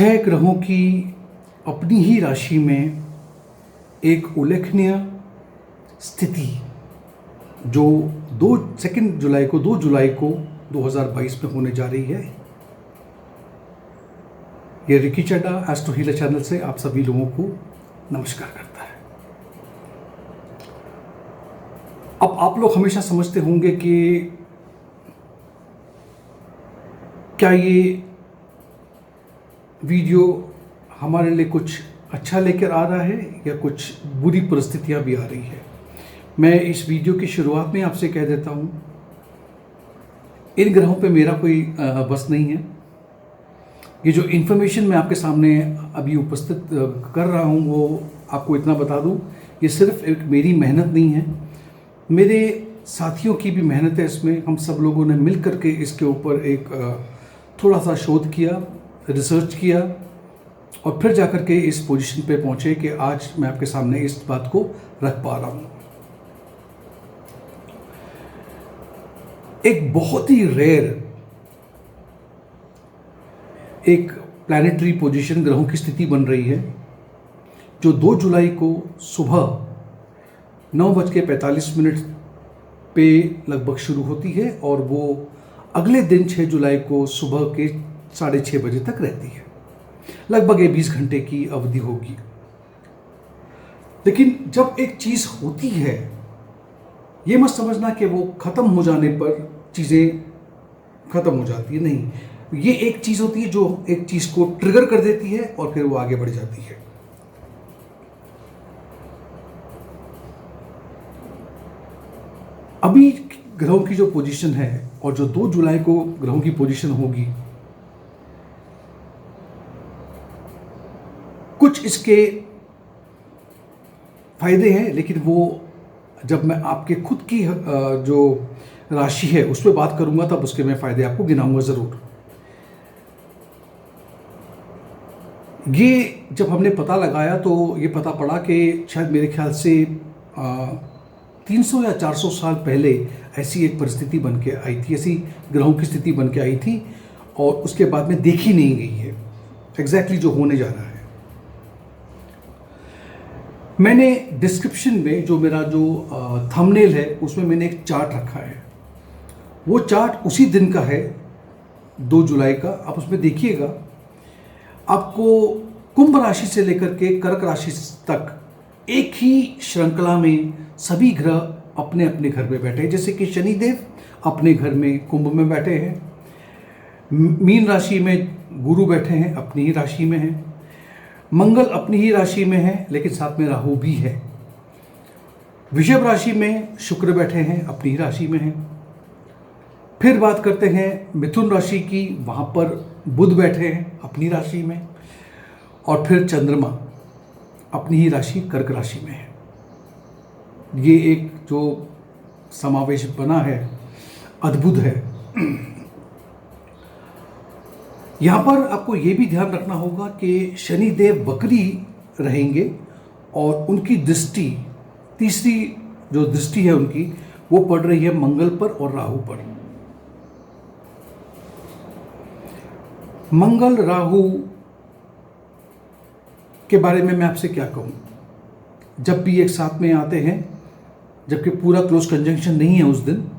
छह ग्रहों की अपनी ही राशि में एक उल्लेखनीय स्थिति जो 2 जुलाई को 2022 में होने जा रही है। ये रिकी चड्डा एस्ट्रो हीलर चैनल से आप सभी लोगों को नमस्कार करता है। अब आप लोग हमेशा समझते होंगे कि क्या ये वीडियो हमारे लिए कुछ अच्छा लेकर आ रहा है या कुछ बुरी परिस्थितियां भी आ रही है। मैं इस वीडियो की शुरुआत में आपसे कह देता हूं, इन ग्रहों पे मेरा कोई बस नहीं है। ये जो इन्फॉर्मेशन मैं आपके सामने अभी उपस्थित कर रहा हूं वो आपको इतना बता दूं, ये सिर्फ एक मेरी मेहनत नहीं है, मेरे साथियों की भी मेहनत है इसमें। हम सब लोगों ने मिल करके इसके ऊपर एक थोड़ा सा शोध किया, रिसर्च किया और फिर जाकर के इस पोजीशन पे पहुंचे कि आज मैं आपके सामने इस बात को रख पा रहा हूं। एक बहुत ही रेयर एक प्लैनेटरी पोजीशन, ग्रहों की स्थिति बन रही है जो 2 जुलाई को सुबह 9:45 पे लगभग शुरू होती है और वो अगले दिन 6 जुलाई को सुबह के 6:30 बजे तक रहती है। लगभग 20 घंटे की अवधि होगी। लेकिन जब एक चीज होती है, ये मत समझना कि वो खत्म हो जाने पर चीजें खत्म हो जाती है, नहीं। ये एक चीज होती है जो एक चीज को ट्रिगर कर देती है और फिर वो आगे बढ़ जाती है। अभी ग्रहों की जो पोजीशन है और जो 2 जुलाई को ग्रहों की पोजीशन होगी, कुछ इसके फायदे हैं, लेकिन वो जब मैं आपके खुद की जो राशि है उस पर बात करूंगा तब उसके मैं फायदे आपको गिनाऊंगा जरूर। ये जब हमने पता लगाया तो ये पता पड़ा कि शायद मेरे ख्याल से 300 या 400 साल पहले ऐसी एक परिस्थिति बन के आई थी, ऐसी ग्रहों की स्थिति बन के आई थी और उसके बाद में देखी नहीं गई है एग्जैक्टली जो होने जा रहा है। मैंने डिस्क्रिप्शन में जो मेरा जो थंबनेल है उसमें मैंने एक चार्ट रखा है। वो चार्ट उसी दिन का है, 2 जुलाई का। आप उसमें देखिएगा, आपको कुंभ राशि से लेकर के कर्क राशि तक एक ही श्रृंखला में सभी ग्रह अपने अपने घर में बैठे हैं। जैसे कि शनिदेव अपने घर में कुंभ में बैठे हैं, मीन राशि में गुरु बैठे हैं, अपनी ही राशि में हैं, मंगल अपनी ही राशि में है लेकिन साथ में राहु भी है, वृषभ राशि में शुक्र बैठे हैं, अपनी ही राशि में है। फिर बात करते हैं मिथुन राशि की, वहां पर बुध बैठे हैं अपनी राशि में, और फिर चंद्रमा अपनी ही राशि कर्क राशि में है। ये एक जो समावेश बना है अद्भुत है। यहाँ पर आपको ये भी ध्यान रखना होगा कि शनिदेव वक्री रहेंगे और उनकी दृष्टि, तीसरी जो दृष्टि है उनकी, वो पड़ रही है मंगल पर और राहु पर। मंगल राहु के बारे में मैं आपसे क्या कहूँ, जब भी एक साथ में आते हैं, जबकि पूरा क्लोज कंजंक्शन नहीं है उस दिन,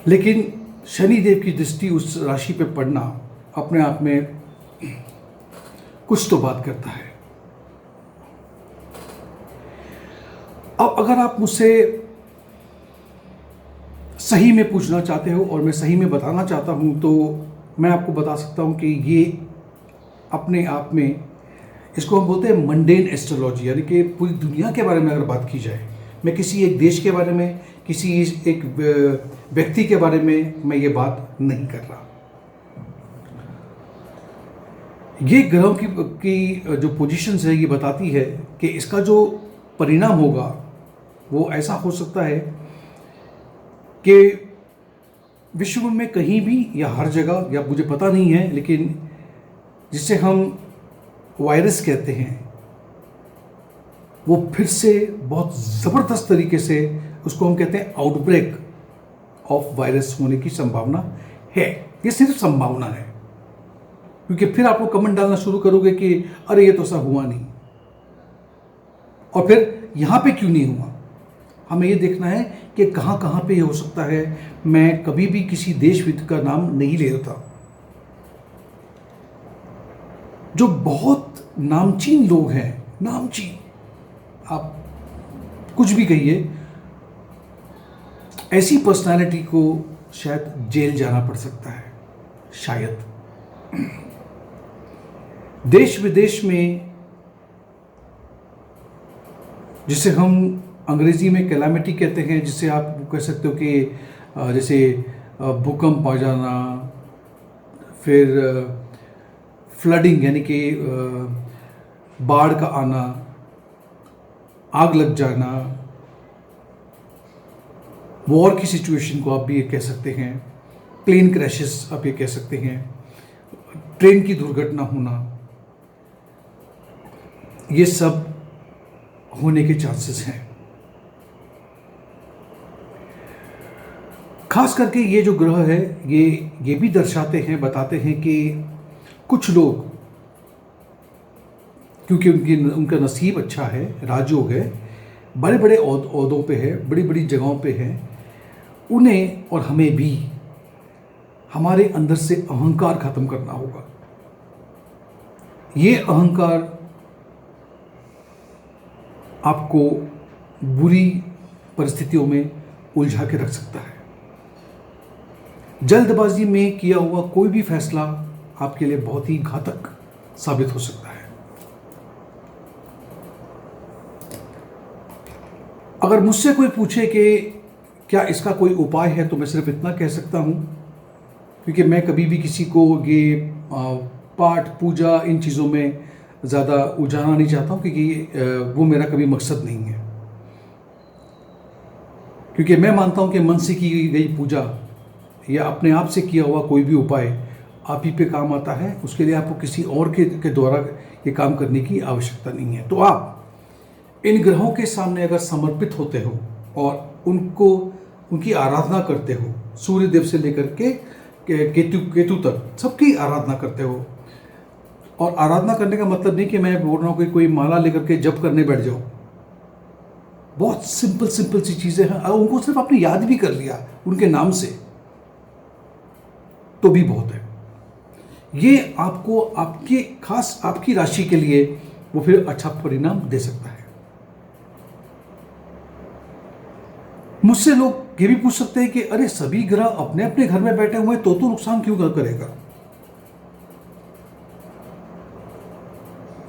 लेकिन शनिदेव की दृष्टि उस राशि पे पड़ना अपने आप में कुछ तो बात करता है। अब अगर आप मुझसे सही में पूछना चाहते हो और मैं सही में बताना चाहता हूं तो मैं आपको बता सकता हूं कि ये अपने आप में, इसको हम बोलते हैं मंडेन एस्ट्रोलॉजी, यानी कि पूरी दुनिया के बारे में अगर बात की जाए, मैं किसी एक देश के बारे में, किसी एक व्यक्ति के बारे में मैं ये बात नहीं कर रहा। ये ग्रहों की जो पोजीशंस है ये बताती है कि इसका जो परिणाम होगा वो ऐसा हो सकता है कि विश्व में कहीं भी या हर जगह, या मुझे पता नहीं है, लेकिन जिसे हम वायरस कहते हैं वो फिर से बहुत ज़बरदस्त तरीके से, उसको हम कहते हैं आउटब्रेक ऑफ वायरस होने की संभावना है। ये सिर्फ संभावना है, क्योंकि फिर आप लोग कमेंट डालना शुरू करोगे कि अरे ये तो ऐसा हुआ नहीं, और फिर यहाँ पे क्यों नहीं हुआ। हमें ये देखना है कि कहाँ कहाँ पे ये हो सकता है। मैं कभी भी किसी देश विद का नाम नहीं ले रहा था। जो बहुत नामचीन लोग हैं, नामचीन, आप कुछ भी कहिए, ऐसी पर्सनालिटी को शायद जेल जाना पड़ सकता है, शायद। देश विदेश में जिसे हम अंग्रेजी में कैलामिटी कहते हैं, जिसे आप कह सकते हो कि जैसे भूकंप आ जाना, फिर फ्लडिंग यानी कि बाढ़ का आना, आग लग जाना, वॉर की सिचुएशन को आप भी ये कह सकते हैं, प्लेन क्रैशेस आप ये कह सकते हैं, ट्रेन की दुर्घटना होना, ये सब होने के चांसेस हैं। खास करके ये जो ग्रह है ये भी दर्शाते हैं, बताते हैं कि कुछ लोग, क्योंकि उनका नसीब अच्छा है, राजयोग है, बड़े बड़े ओहदों पे है, बड़ी बड़ी जगहों पे है, उन्हें और हमें भी हमारे अंदर से अहंकार खत्म करना होगा। ये अहंकार आपको बुरी परिस्थितियों में उलझा के रख सकता है। जल्दबाजी में किया हुआ कोई भी फैसला आपके लिए बहुत ही घातक साबित हो सकता है। अगर मुझसे कोई पूछे कि क्या इसका कोई उपाय है, तो मैं सिर्फ इतना कह सकता हूं, क्योंकि मैं कभी भी किसी को ये पाठ पूजा इन चीज़ों में ज़्यादा उलझाना नहीं चाहता हूं, क्योंकि वो मेरा कभी मकसद नहीं है। क्योंकि मैं मानता हूं कि मन से की गई पूजा या अपने आप से किया हुआ कोई भी उपाय आप ही पे काम आता है। उसके लिए आपको किसी और के द्वारा ये काम करने की आवश्यकता नहीं है। तो आप इन ग्रहों के सामने अगर समर्पित होते हो और उनकी आराधना करते हो, सूर्य देव से लेकर के केतु तक सबकी आराधना करते हो, और आराधना करने का मतलब नहीं कि मैं बोल रहा हूँ कि कोई माला लेकर के जप करने बैठ जाओ। बहुत सिंपल सी चीज़ें हैं, और उनको सिर्फ आपने याद भी कर लिया उनके नाम से तो भी बहुत है। ये आपको आपकी राशि के लिए वो फिर अच्छा परिणाम दे सकता है। मुझसे लोग ये भी पूछ सकते हैं कि अरे सभी ग्रह अपने अपने घर में बैठे हुए हैं, तो नुकसान क्यों करेगा।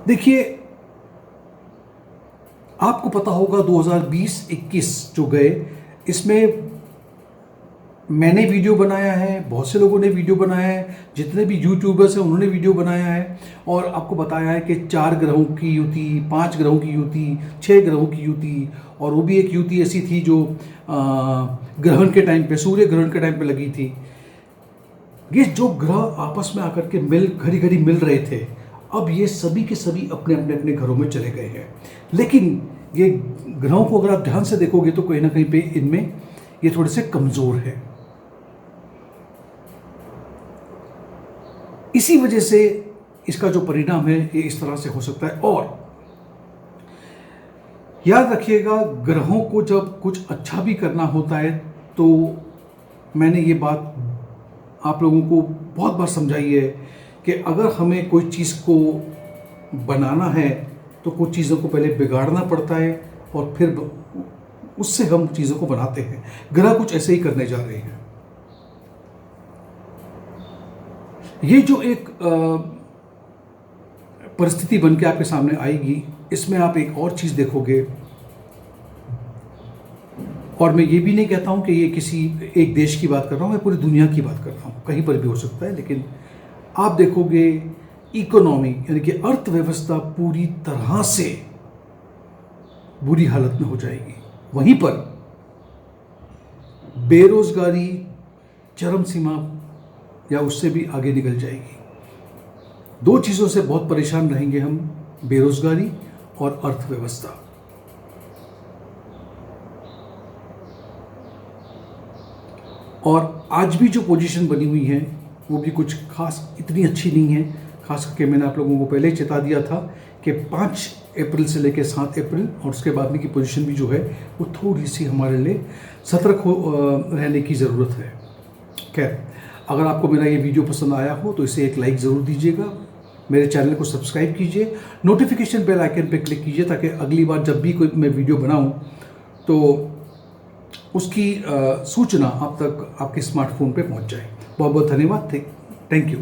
देखिए, आपको पता होगा 2020-21 जो गए, इसमें मैंने वीडियो बनाया है, बहुत से लोगों ने वीडियो बनाया है, जितने भी यूट्यूबर्स हैं उन्होंने वीडियो बनाया है, और आपको बताया है कि 4 ग्रहों की युति, 5 ग्रहों की युति, 6 ग्रहों की युति, और वो भी एक युति ऐसी थी जो ग्रहण के टाइम पे, सूर्य ग्रहण के टाइम पे लगी थी। ये जो ग्रह आपस में आकर के घड़ी घड़ी मिल रहे थे, अब ये सभी के सभी अपने अपने घरों में चले गए हैं। लेकिन ये ग्रहों को अगर आप ध्यान से देखोगे तो कहीं ना कहीं पे इनमें ये थोड़े से कमज़ोर है। इसी वजह से इसका जो परिणाम है ये इस तरह से हो सकता है। और याद रखिएगा, ग्रहों को जब कुछ अच्छा भी करना होता है तो मैंने ये बात आप लोगों को बहुत बार समझाई है कि अगर हमें कोई चीज़ को बनाना है तो कुछ चीज़ों को पहले बिगाड़ना पड़ता है और फिर उससे हम चीज़ों को बनाते हैं। ग्रह कुछ ऐसे ही करने जा रहे हैं। ये जो एक परिस्थिति बन के आपके सामने आएगी, इसमें आप एक और चीज़ देखोगे, और मैं ये भी नहीं कहता हूँ कि ये किसी एक देश की बात कर रहा हूँ, मैं पूरी दुनिया की बात कर रहा हूँ, कहीं पर भी हो सकता है। लेकिन आप देखोगे इकोनॉमी यानी कि अर्थव्यवस्था पूरी तरह से बुरी हालत में हो जाएगी। वहीं पर बेरोजगारी चरम सीमा या उससे भी आगे निकल जाएगी। 2 चीज़ों से बहुत परेशान रहेंगे हम, बेरोजगारी और अर्थव्यवस्था। और आज भी जो पोजीशन बनी हुई है वो भी कुछ खास इतनी अच्छी नहीं है खास करके मैंने आप लोगों को पहले ही चेता दिया था कि 5 अप्रैल से लेकर 7 अप्रैल और उसके बाद की पोजीशन भी जो है वो थोड़ी सी हमारे लिए सतर्क रहने की ज़रूरत है। खैर, अगर आपको मेरा ये वीडियो पसंद आया हो तो इसे एक लाइक ज़रूर दीजिएगा, मेरे चैनल को सब्सक्राइब कीजिए, नोटिफिकेशन बेल आइकन पर क्लिक कीजिए ताकि अगली बार जब भी कोई मैं वीडियो बनाऊँ तो उसकी सूचना आप तक आपके स्मार्टफोन पे पहुंच जाए। बहुत बहुत धन्यवाद। Thank you.